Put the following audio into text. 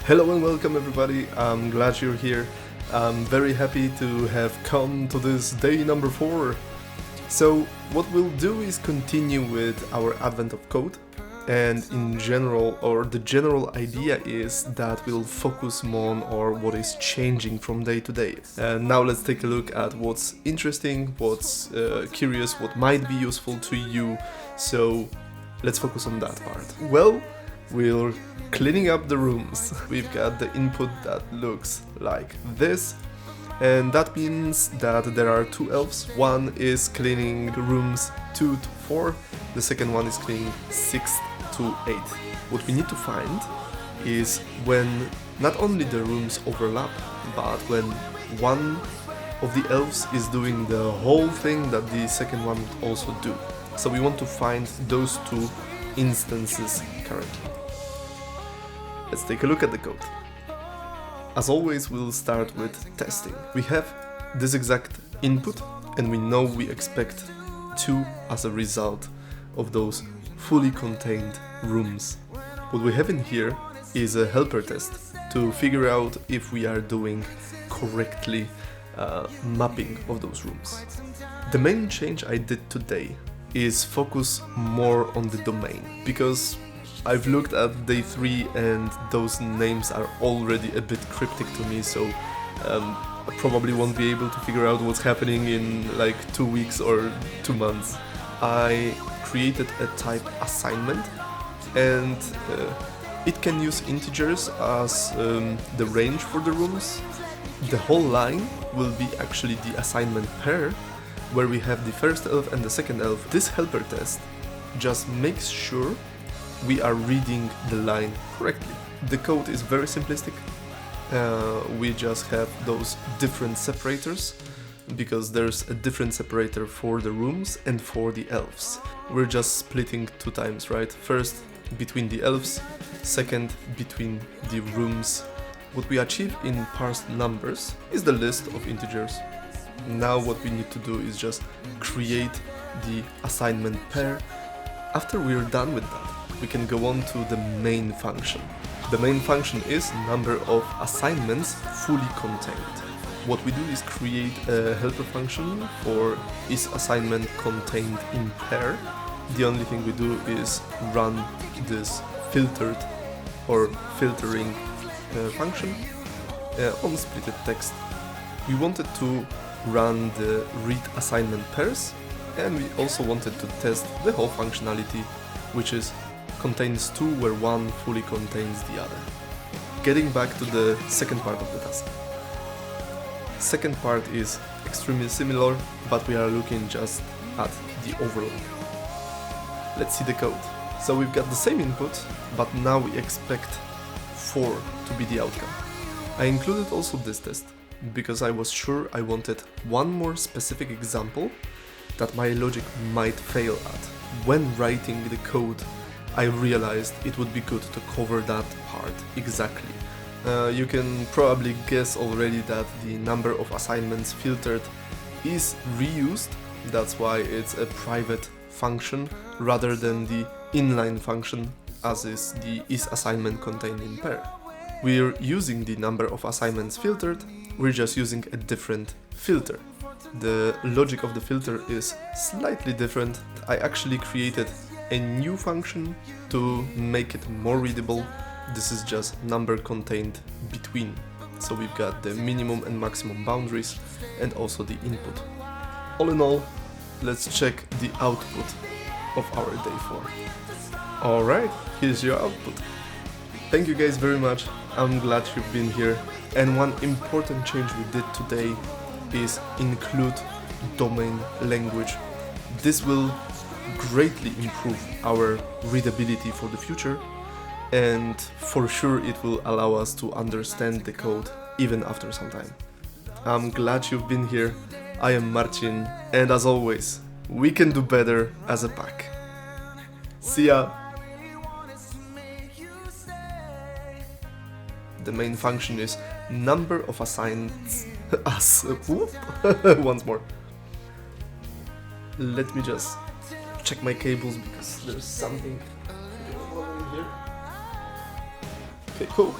Hello and welcome everybody, I'm glad you're here. I'm very happy to have come to this day number 4. So what we'll do is continue with our advent of code, and in general, or the general idea is that we'll focus more on what is changing from day to day. And now let's take a look at what's interesting, what's curious, what might be useful to you. So let's focus on that part. Well, we're cleaning up the rooms. We've got the input that looks like this, and that means that there are two elves. One is cleaning rooms 2 to 4, the second one is cleaning 6 to 8. What we need to find is when not only the rooms overlap, but when one of the elves is doing the whole thing that the second one would also do. So we want to find those two instances currently. Let's take a look at the code. As always, we'll start with testing. We have this exact input and we know we expect 2 as a result of those fully contained rooms. What we have in here is a helper test to figure out if we are doing correctly mapping of those rooms. The main change I did today is focus more on the domain, because I've looked at day 3 and those names are already a bit cryptic to me, so I probably won't be able to figure out what's happening in like 2 weeks or 2 months. I created a type assignment, and it can use integers as the range for the rooms. The whole line will be actually the assignment pair, where we have the first elf and the second elf. This helper test just makes sure we are reading the line correctly. The code is very simplistic. We just have those different separators, because there's a different separator for the rooms and for the elves. We're just splitting 2 times, right? First between the elves, second between the rooms. What we achieve in parsed numbers is the list of integers. Now what we need to do is just create the assignment pair. After we're done with that, we can go on to the main function. The main function is number of assignments fully contained. What we do is create a helper function for is assignment contained in pair. The only thing we do is run this filtered or filtering function on splitted text. We wanted to run the read assignment pairs, and we also wanted to test the whole functionality, which is contains 2 where one fully contains the other. Getting back to the second part of the task. Second part is extremely similar, but we are looking just at the overlap. Let's see the code. So we've got the same input, but now we expect 4 to be the outcome. I included also this test because I was sure I wanted one more specific example that my logic might fail at. When writing the code, I realized it would be good to cover that part exactly. You can probably guess already that the number of assignments filtered is reused. That's why it's a private function rather than the inline function, as is the is assignment contained in pair. We're using the number of assignments filtered, we're just using a different filter. The logic of the filter is slightly different. I actually created a new function to make it more readable. This is just number contained between. So we've got the minimum and maximum boundaries and also the input. All in all, let's check the output of our day 4. Alright, here's your output. Thank you guys very much. I'm glad you've been here. And one important change we did today is include domain language. This will greatly improve our readability for the future, and for sure it will allow us to understand the code even after some time. I'm glad you've been here. I am Marcin, and as always, we can do better as a pack. See ya! The main function is number of assignments as once more. Let me just check my cables because there's something going on in here. Okay, cool.